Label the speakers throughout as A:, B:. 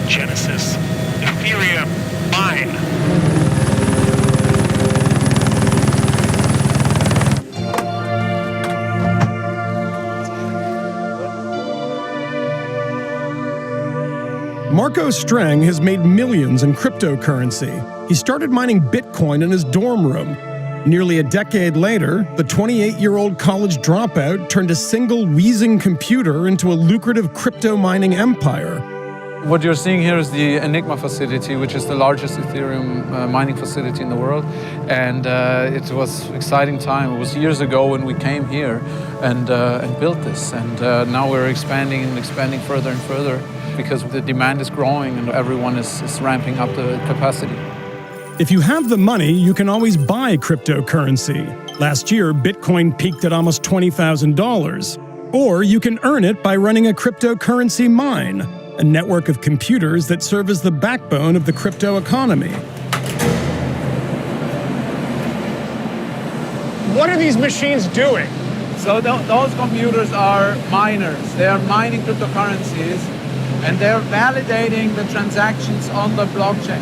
A: Genesis Ethereum mine.
B: Marco Streng has made millions in cryptocurrency. He started mining Bitcoin in his dorm room. Nearly a decade later, the 28-year-old college dropout turned a single wheezing computer into a lucrative crypto mining empire.
C: What you're seeing here is the Enigma facility, which is the largest Ethereum mining facility in the world. And it was an exciting time. It was years ago when we came here and built this. And now we're expanding and expanding further and further because the demand is growing and everyone is ramping up the capacity.
B: If you have the money, you can always buy cryptocurrency. Last year, Bitcoin peaked at almost $20,000. Or you can earn it by running a cryptocurrency mine, a network of computers that serve as the backbone of the crypto economy.
D: What are these machines doing?
C: So those computers are miners. They are mining cryptocurrencies and they're validating the transactions on the blockchain.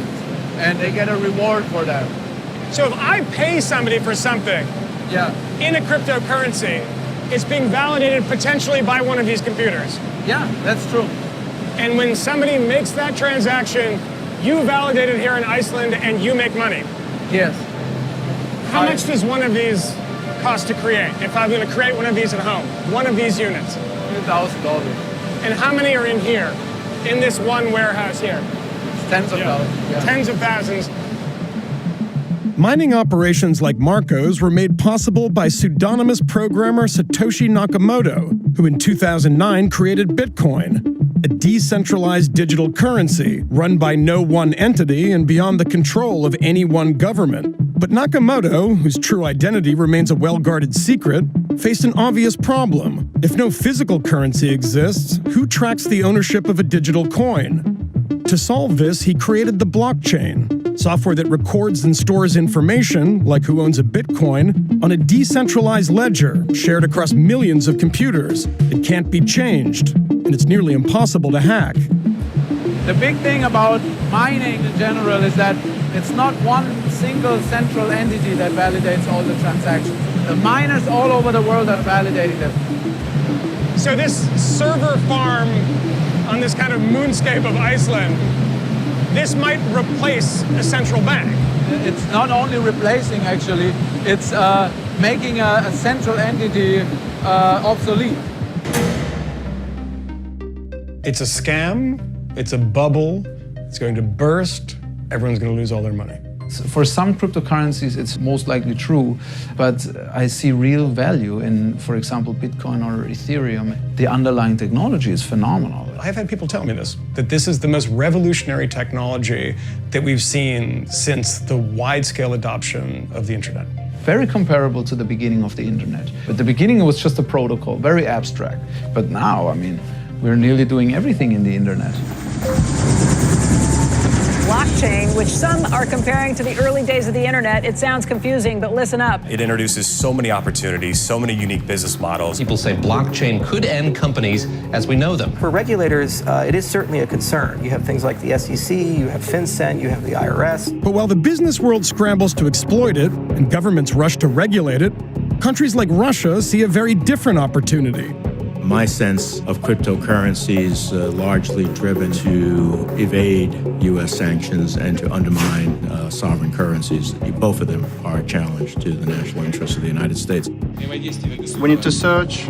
C: And they get a reward for that.
D: So if I pay somebody for something in a cryptocurrency, it's being validated potentially by one of these computers.
C: Yeah, that's true.
D: And when somebody makes that transaction, you validate it here in Iceland and you make money.
C: Yes.
D: How much does one of these cost to create? If I'm going to create one of these at home, one of these units.
C: $2,000.
D: And how many are in here, in this one warehouse here?
C: Tens of thousands. Yeah.
D: Tens of thousands.
B: Mining operations like Marco's were made possible by pseudonymous programmer Satoshi Nakamoto, who in 2009 created Bitcoin, a decentralized digital currency run by no one entity and beyond the control of any one government. But Nakamoto, whose true identity remains a well-guarded secret, faced an obvious problem. If no physical currency exists, who tracks the ownership of a digital coin? To solve this, he created the blockchain, software that records and stores information, like who owns a Bitcoin, on a decentralized ledger shared across millions of computers. It can't be changed, and it's nearly impossible to hack.
C: The big thing about mining in general is that it's not one single central entity that validates all the transactions. The miners all over the world are validating them.
D: So this server farm on this kind of moonscape of Iceland, this might replace a central bank.
C: It's not only replacing, actually, it's making a central entity obsolete.
B: It's a scam, it's a bubble, it's going to burst, everyone's going to lose all their money.
C: For some cryptocurrencies, it's most likely true, but I see real value in, for example, Bitcoin or Ethereum. The underlying technology is phenomenal.
B: I've had people tell me this, that this is the most revolutionary technology that we've seen since the wide-scale adoption of the internet.
C: Very comparable to the beginning of the internet. At the beginning, it was just a protocol, very abstract. But now, I mean, we're nearly doing everything in the internet.
E: Blockchain, which some are comparing to the early days of the internet. It sounds confusing, but listen up.
F: It introduces so many opportunities, so many unique business models.
G: People say blockchain could end companies as we know them.
H: For regulators, it is certainly a concern. You have things like the SEC, you have FinCEN, you have the IRS.
B: But while the business world scrambles to exploit it and governments rush to regulate it, countries like Russia see a very different opportunity.
I: My sense of cryptocurrency is largely driven to evade U.S. sanctions and to undermine sovereign currencies. Both of them are a challenge to the national interests of the United States.
J: We need to search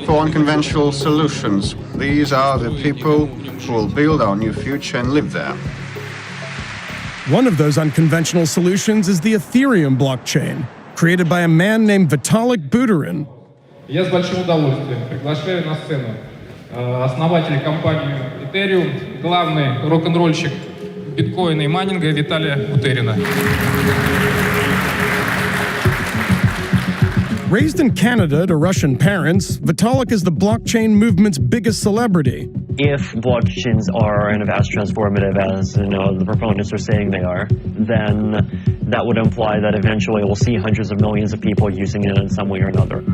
J: for unconventional solutions. These are the people who will build our new future and live there.
B: One of those unconventional solutions is the Ethereum blockchain, created by a man named Vitalik Buterin.
K: Я с большим удовольствием приглашаю на сцену основателя компании Ethereum, главный рок-н-ролльщик биткоина и майнинга Виталия Бутерина.
B: Raised in Canada to Russian parents, Vitalik is the blockchain movement's biggest celebrity.
L: If blockchains are as transformative as the proponents are saying they are, then that would imply that eventually we'll see hundreds of millions of people using it in some way or another.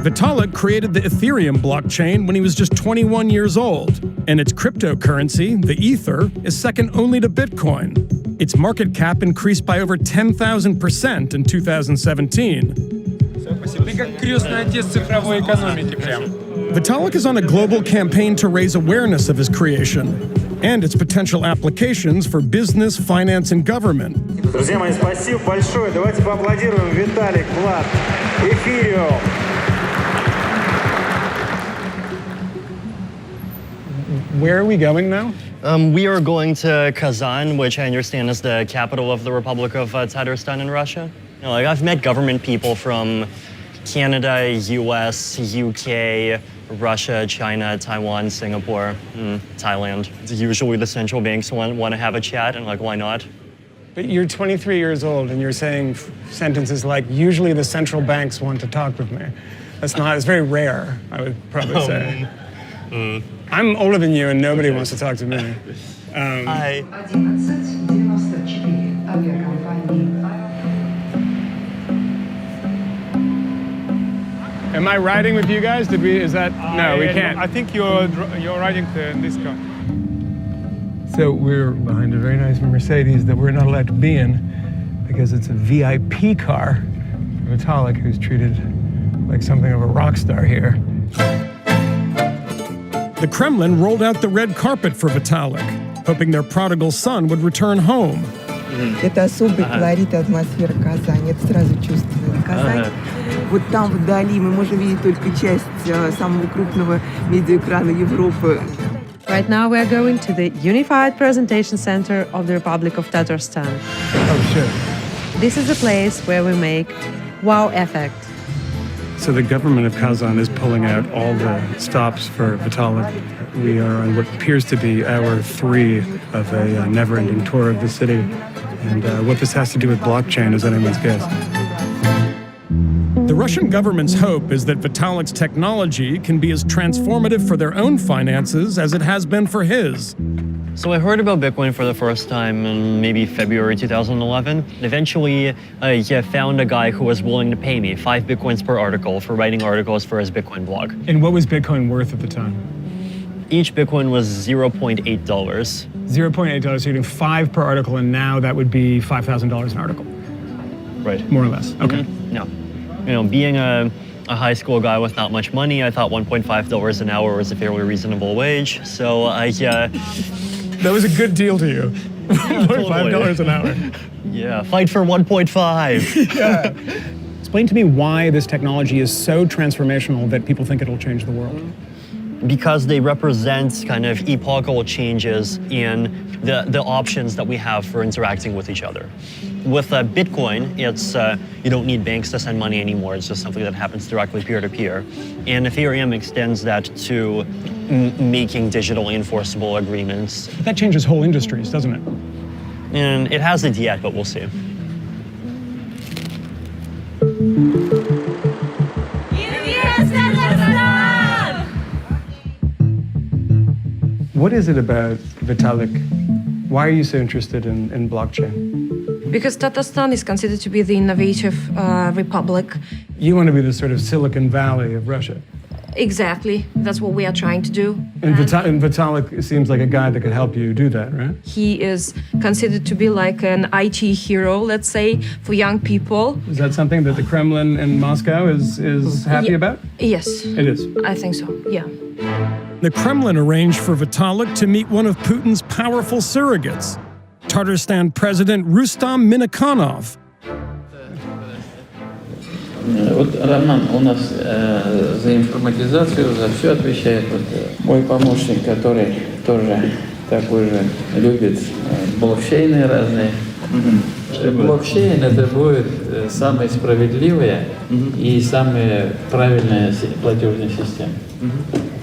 B: Vitalik created the Ethereum blockchain when he was just 21 years old, and its cryptocurrency, the Ether, is second only to Bitcoin. Its market cap increased by over 10,000% in 2017. Vitalik is on a global campaign to raise awareness of his creation and its potential applications for business, finance, and government.
M: Друзья мои, спасибо большое. Давайте поаплодируем Виталик, Влад, Эфириум.
D: Where are we going now?
L: We are going to Kazan, which I understand is the capital of the Republic of Tatarstan in Russia. You know, like, I've met government people from Canada, US, UK, Russia, China, Taiwan, Singapore, Thailand. Usually the central banks want to have a chat, and like, why not?
D: But you're 23 years old and you're saying sentences like, usually the central banks want to talk with me. It's very rare, I would probably say. I'm older than you and nobody wants to talk to me.
L: Hi.
D: Am I riding with you guys? No, we can't.
K: I think you're riding in this car.
D: So we're behind a very nice Mercedes that we're not allowed to be in because it's a VIP car for Vitalik, who's treated like something of a rock star here.
B: The Kremlin rolled out the red carpet for Vitalik, hoping their prodigal son would return home.
N: Это особый колорит и атмосфера Казани. Это сразу чувствуется. Казань. Вот там вдали мы можем видеть только часть самого крупного медиаэкрана Европы.
O: Right now we are going to the Unified Presentation Center of the Republic of Tatarstan.
D: Oh, shit.
O: This is the place where we make wow effect.
P: So the government of Kazan is pulling out all the stops for Vitalik. We are on what appears to be hour 3 of a never-ending tour of the city. And what this has to do with blockchain is anyone's guess.
B: The Russian government's hope is that Vitalik's technology can be as transformative for their own finances as it has been for his.
L: So I heard about Bitcoin for the first time in maybe February 2011. Eventually, I found a guy who was willing to pay me 5 Bitcoins per article for writing articles for his Bitcoin blog.
D: And what was Bitcoin worth at the time?
L: Each Bitcoin was $0.8.
D: $0.8, so you're getting 5 per article, and now that would be $5,000 an article.
L: Right.
D: More or less, okay.
L: Yeah. You know, being a high school guy with not much money, I thought $1.5 an hour was a fairly reasonable wage, so
B: That was a good deal to you. $1.5 an hour.
L: Yeah, fight for 1.5.
D: Yeah. Explain to me why this technology is so transformational that people think it'll change the world.
L: Because they represent kind of epochal changes in the options that we have for interacting with each other. With Bitcoin, it's you don't need banks to send money anymore. It's just something that happens directly peer-to-peer. And Ethereum extends that to making digitally enforceable agreements.
D: That changes whole industries, doesn't it?
L: And it hasn't yet, but we'll see.
D: What is it about Vitalik? Why are you so interested in blockchain?
Q: Because Tatarstan is considered to be the innovative republic.
D: You want to be the sort of Silicon Valley of Russia.
Q: Exactly. That's what we are trying to do.
D: And Vitalik seems like a guy that could help you do that, right?
Q: He is considered to be like an IT hero, let's say, for young people.
D: Is that something that the Kremlin in Moscow is happy about?
Q: Yes.
D: It is?
Q: I think so, yeah.
B: The Kremlin arranged for Vitalik to meet one of Putin's powerful surrogates, Tatarstan President Rustam Minakhanov.
R: Вот Роман у нас за информатизацию, за все отвечает. Вот, мой помощник, который тоже такой же любит блокчейны разные. Блокчейн это будет самая справедливая и самая правильная платежная система.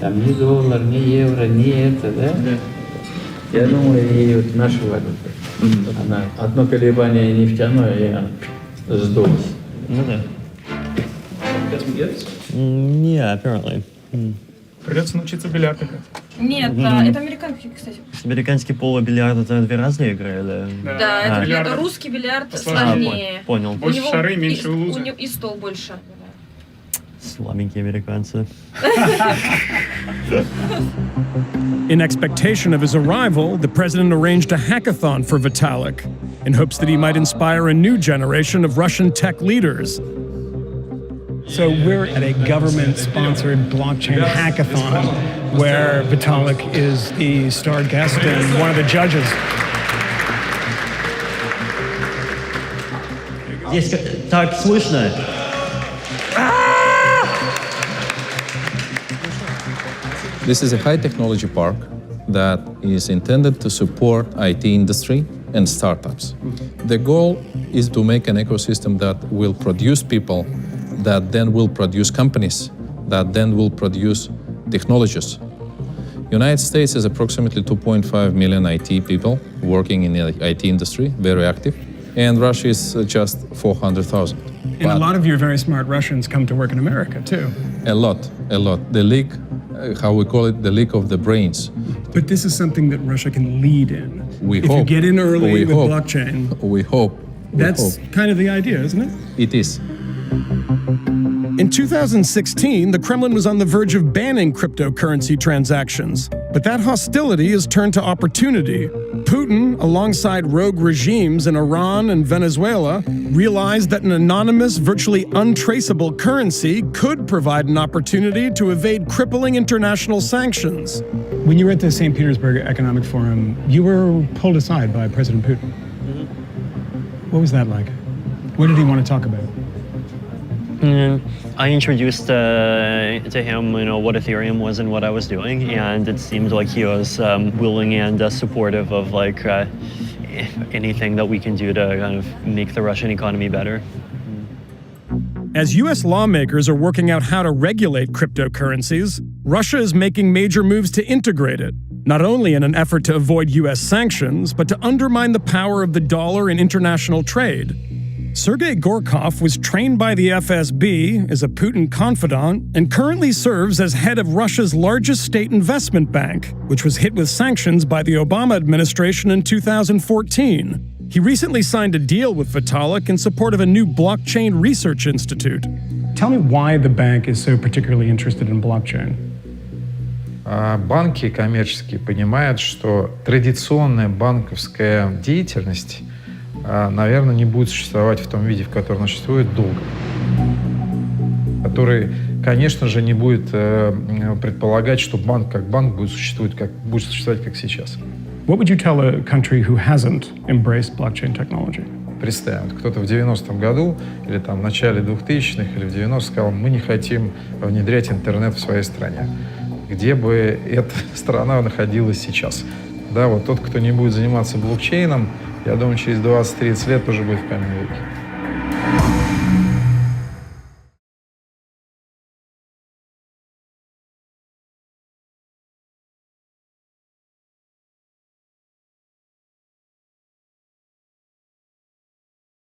R: Там ни доллар, ни евро, ни это, да? Я думаю, и вот наша валюта. Она одно колебание нефтяное, и она сдулась.
L: Ну да. Yeah, apparently.
D: Придется научиться бильярд играть.
Q: Нет, это американский, кстати.
L: Американский поло-бильярд — это 2 разные игры, да?
Q: Да, это русский бильярд сложнее.
L: Понял.
Q: Больше шары, меньше лузы. И стол больше.
L: Слабенькие американцы.
B: In expectation of his arrival, the president arranged a hackathon for Vitalik in hopes that he might inspire a new generation of Russian tech leaders.
D: So we're at a government-sponsored blockchain hackathon where Vitalik is the star guest and one of the judges.
L: Здесь так слышно.
S: This is a high-technology park that is intended to support IT industry and startups. The goal is to make an ecosystem that will produce people, that then will produce companies, that then will produce technologies. United States has approximately 2.5 million IT people working in the IT industry, very active, and Russia is just 400,000.
D: And a lot of your very smart Russians come to work in America, too.
S: A lot. The leak, how we call it, the leak of the brains.
D: But this is something that Russia can lead in.
S: We
D: if
S: hope.
D: you get in early
S: We
D: with
S: hope.
D: blockchain.
S: We hope.
D: That's kind of the idea, isn't it?
S: It is.
B: In 2016, the Kremlin was on the verge of banning cryptocurrency transactions. But that hostility has turned to opportunity. Putin, alongside rogue regimes in Iran and Venezuela, realized that an anonymous, virtually untraceable currency could provide an opportunity to evade crippling international sanctions.
D: When you were at the St. Petersburg Economic Forum, you were pulled aside by President Putin. What was that like? What did he want to talk about?
L: I introduced to him, what Ethereum was and what I was doing, and it seemed like he was willing and supportive of anything that we can do to kind of make the Russian economy better.
B: As U.S. lawmakers are working out how to regulate cryptocurrencies, Russia is making major moves to integrate it, not only in an effort to avoid U.S. sanctions, but to undermine the power of the dollar in international trade. Sergei Gorkov was trained by the FSB as a Putin confidant and currently serves as head of Russia's largest state investment bank, which was hit with sanctions by the Obama administration in 2014. He recently signed a deal with Vitalik in support of a new blockchain research institute.
D: Tell me why the bank is so particularly interested in blockchain.
T: Банки коммерческие понимают, что традиционная банковская деятельность, наверное, не будет существовать в том виде, в котором она существует, долго. Который, конечно же, не будет предполагать, что банк как банк будет существовать как сейчас.
D: What would you tell a country who hasn't embraced blockchain technology?
T: Представим, кто-то в 90-м году, или там в начале 2000-х, или в 90-х сказал, мы не хотим внедрять интернет в своей стране. Где бы эта страна находилась сейчас? Да, вот тот, кто не будет заниматься блокчейном, я думаю, через 20-30 лет тоже будет в каменном веке.